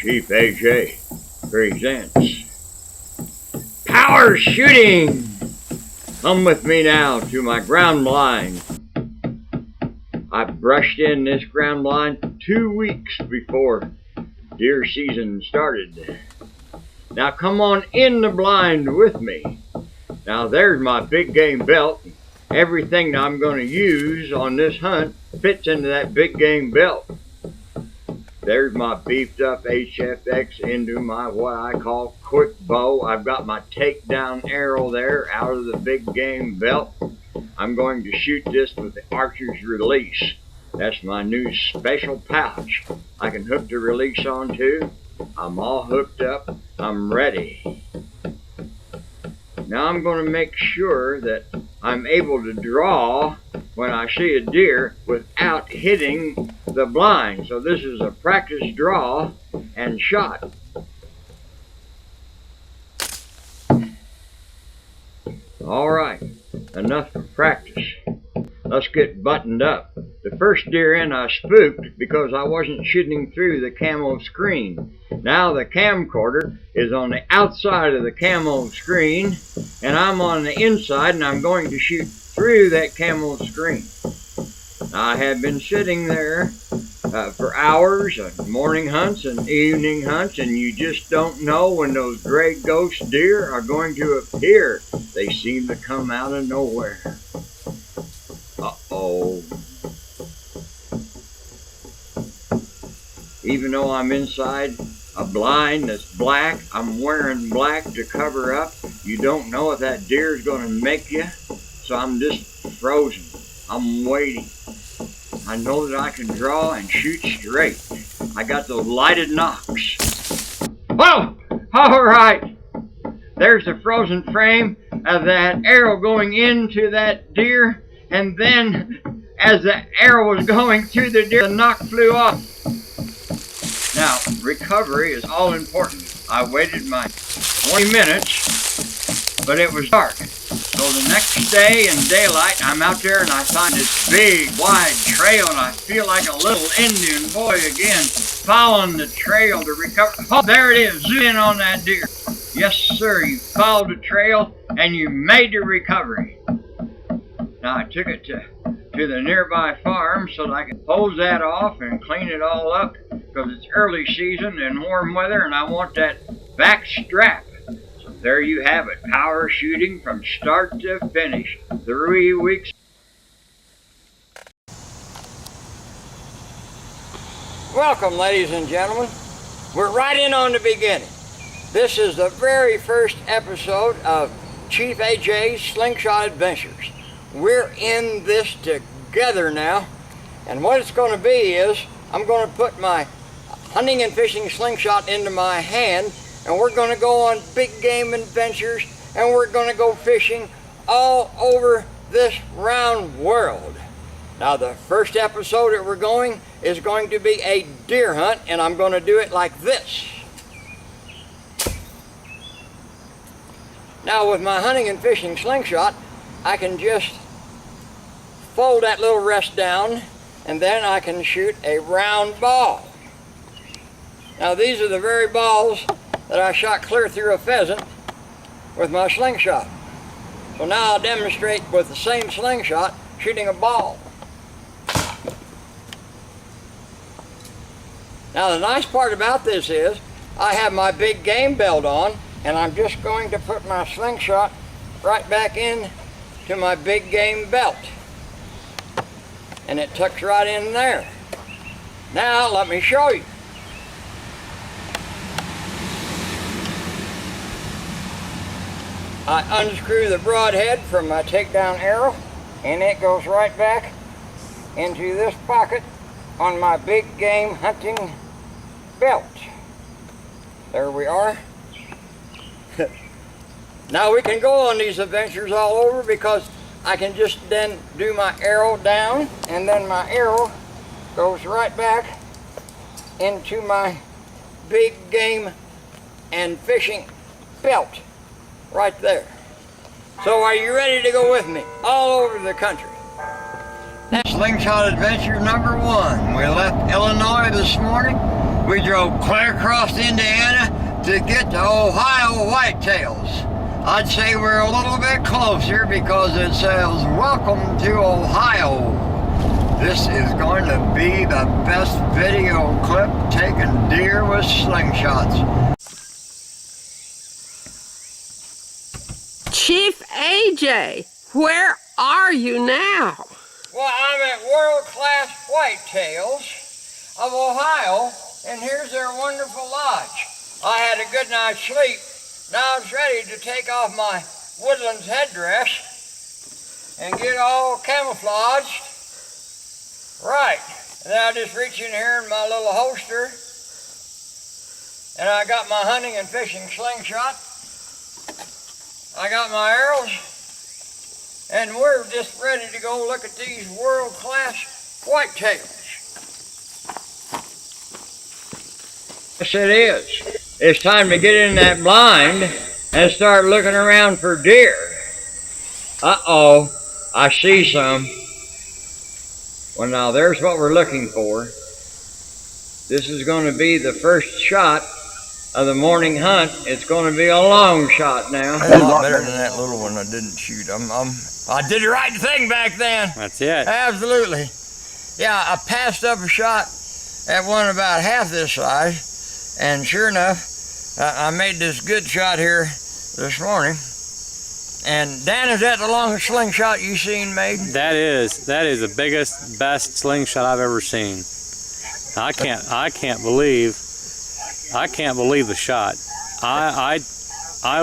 Chief AJ presents Power Shooting! Come with me now to my ground blind. I brushed in this ground blind 2 weeks before deer season started. Now come on in the blind with me. Now there's my big game belt. Everything that I'm going to use on this hunt fits into that big game belt. There's my beefed up HFX into my what I call quick bow. I've got my takedown arrow there out of the big game belt. I'm going to shoot this with the Archer's Release. That's my new special pouch I can hook the release onto. I'm all hooked up. I'm ready. Now I'm going to make sure that I'm able to draw when I see a deer without hitting the blind. So this is a practice draw and shot. All right, enough for practice. Let's get buttoned up. The first deer in I spooked because I wasn't shooting through the camo screen. Now the camcorder is on the outside of the camo screen and I'm on the inside and I'm going to shoot through that camo screen. Now, I have been sitting there for hours on morning hunts and evening hunts, and you just don't know when those gray ghost deer are going to appear. They seem to come out of nowhere. Uh-oh. Even though I'm inside a blind that's black, I'm wearing black to cover up. You don't know if that deer is going to make you, so I'm just frozen. I'm waiting. I know that I can draw and shoot straight. I got those lighted knocks. Whoa! All right. There's the frozen frame of that arrow going into that deer. And then as the arrow was going through the deer, the knock flew off. Now, recovery is all important. I waited my 20 minutes, but it was dark. So the next day in daylight, I'm out there and I find this big, wide trail, and I feel like a little Indian boy again, following the trail to recover. Oh, there it is. Zoom in on that deer. Yes, sir. You followed the trail and you made the recovery. Now, I took it to the nearby farm so that I could hose that off and clean it all up because it's early season and warm weather and I want that back strap. So there you have it, power shooting from start to finish, 3 weeks. Welcome, ladies and gentlemen. We're right in on the beginning. This is the very first episode of Chief AJ's Slingshot Adventures. We're in this together now, and what it's going to be is I'm going to put my hunting and fishing slingshot into my hand, and we're going to go on big game adventures, and we're going to go fishing all over this round world. Now the first episode that we're going is going to be a deer hunt, and I'm going to do it like this. Now with my hunting and fishing slingshot, I can just fold that little rest down and then I can shoot a round ball. Now these are the very balls that I shot clear through a pheasant with my slingshot. So now I'll demonstrate with the same slingshot shooting a ball. Now the nice part about this is I have my big game belt on and I'm just going to put my slingshot right back in to my big game belt. And it tucks right in there. Now let me show you. I unscrew the broadhead from my takedown arrow and it goes right back into this pocket on my big game hunting belt. There we are. Now we can go on these adventures all over because I can just then do my arrow down and then my arrow goes right back into my big game and fishing belt right there. So are you ready to go with me all over the country? Slingshot adventure number 1. We left Illinois this morning. We drove clear across Indiana to get to Ohio whitetails. I'd say we're a little bit closer because it says, "Welcome to Ohio." This is going to be the best video clip taking deer with slingshots. Chief AJ, where are you now? Well, I'm at World Class Whitetails of Ohio, and here's their wonderful lodge. I had a good night's sleep. Now I was ready to take off my Woodlands headdress and get all camouflaged. Right, and then I just reach in here in my little holster, and I got my hunting and fishing slingshot. I got my arrows, and we're just ready to go look at these world-class whitetails. Yes, it is. It's time to get in that blind and start looking around for deer. Uh-oh, I see some. Well, now there's what we're looking for. This is going to be the first shot of the morning hunt. It's going to be a long shot now. That's a lot better than that little one I didn't shoot. I did the right thing back then. That's it. Absolutely. Yeah, I passed up a shot at one about half this size, and sure enough, I made this good shot here this morning. And Dan, is that the longest slingshot you seen made? That is the biggest, best slingshot I've ever seen. I can't believe the shot. I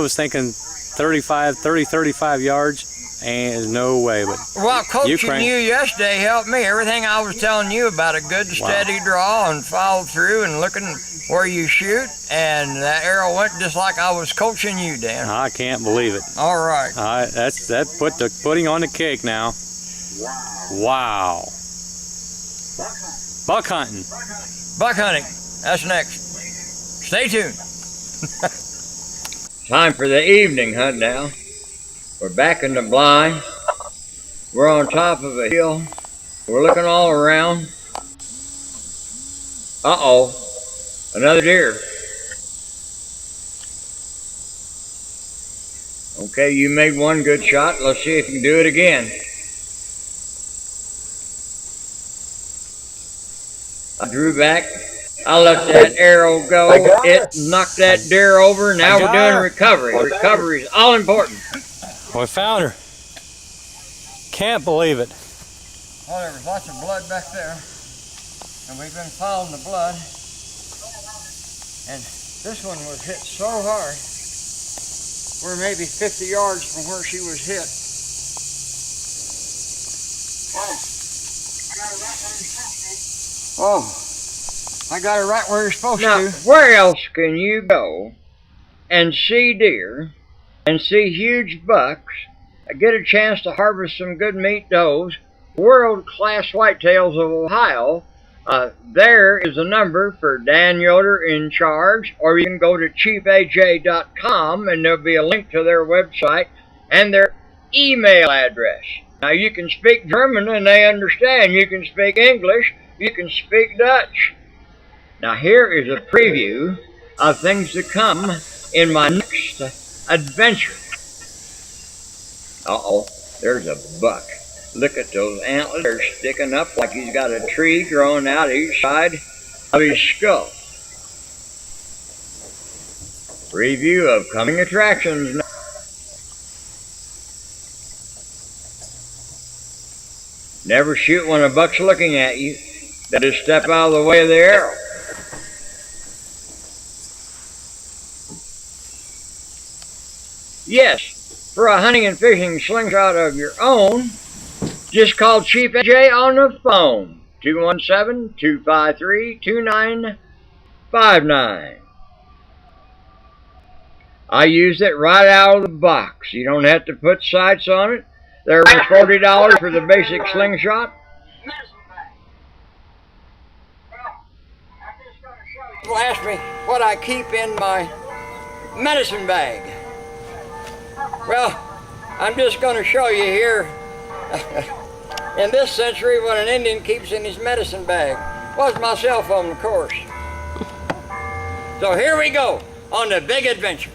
was thinking 35 yards, and there's no way. But well, coaching you yesterday helped me. Everything I was telling you about a good steady draw and follow through and looking where you shoot, and that arrow went just like I was coaching you, Dan. I can't believe it. All right. That's put the pudding on the cake now. Wow. Buck hunting. Buck hunting. That's next. Stay tuned. Time for the evening hunt now. We're back in the blind. We're on top of a hill. We're looking all around. Uh-oh. Another deer. Okay, you made one good shot. Let's see if you can do it again. I drew back. I let that arrow go. It knocked that deer over. Now we're doing recovery. Recovery is all important. We found her. Can't believe it. Well, there was lots of blood back there, and we've been following the blood. And this one was hit so hard. We're maybe 50 yards from where she was hit. Oh, I got her right where you're supposed to. Now, where else can you go and see deer and see huge bucks, get a chance to harvest some good meat does, world-class whitetails of Ohio? There is a number for Dan Yoder in charge, or you can go to chiefaj.com and there'll be a link to their website and their email address. Now you can speak German and they understand. You can speak English. You can speak Dutch. Now here is a preview of things to come in my next adventure. Uh-oh, there's a buck. Look at those antlers sticking up like he's got a tree growing out each side of his skull. Preview of coming attractions. Never shoot when a buck's looking at you. That is, step out of the way of the arrow. Yes, for a hunting and fishing slingshot of your own, just call Chief AJ on the phone, 217-253-2959. I used it right out of the box. You don't have to put sights on it. There was $40 for the basic slingshot. People ask me what I keep in my medicine bag. Well, I'm just going to show you here. In this century, what an Indian keeps in his medicine bag was my cell phone, of course. So here we go on the big adventure.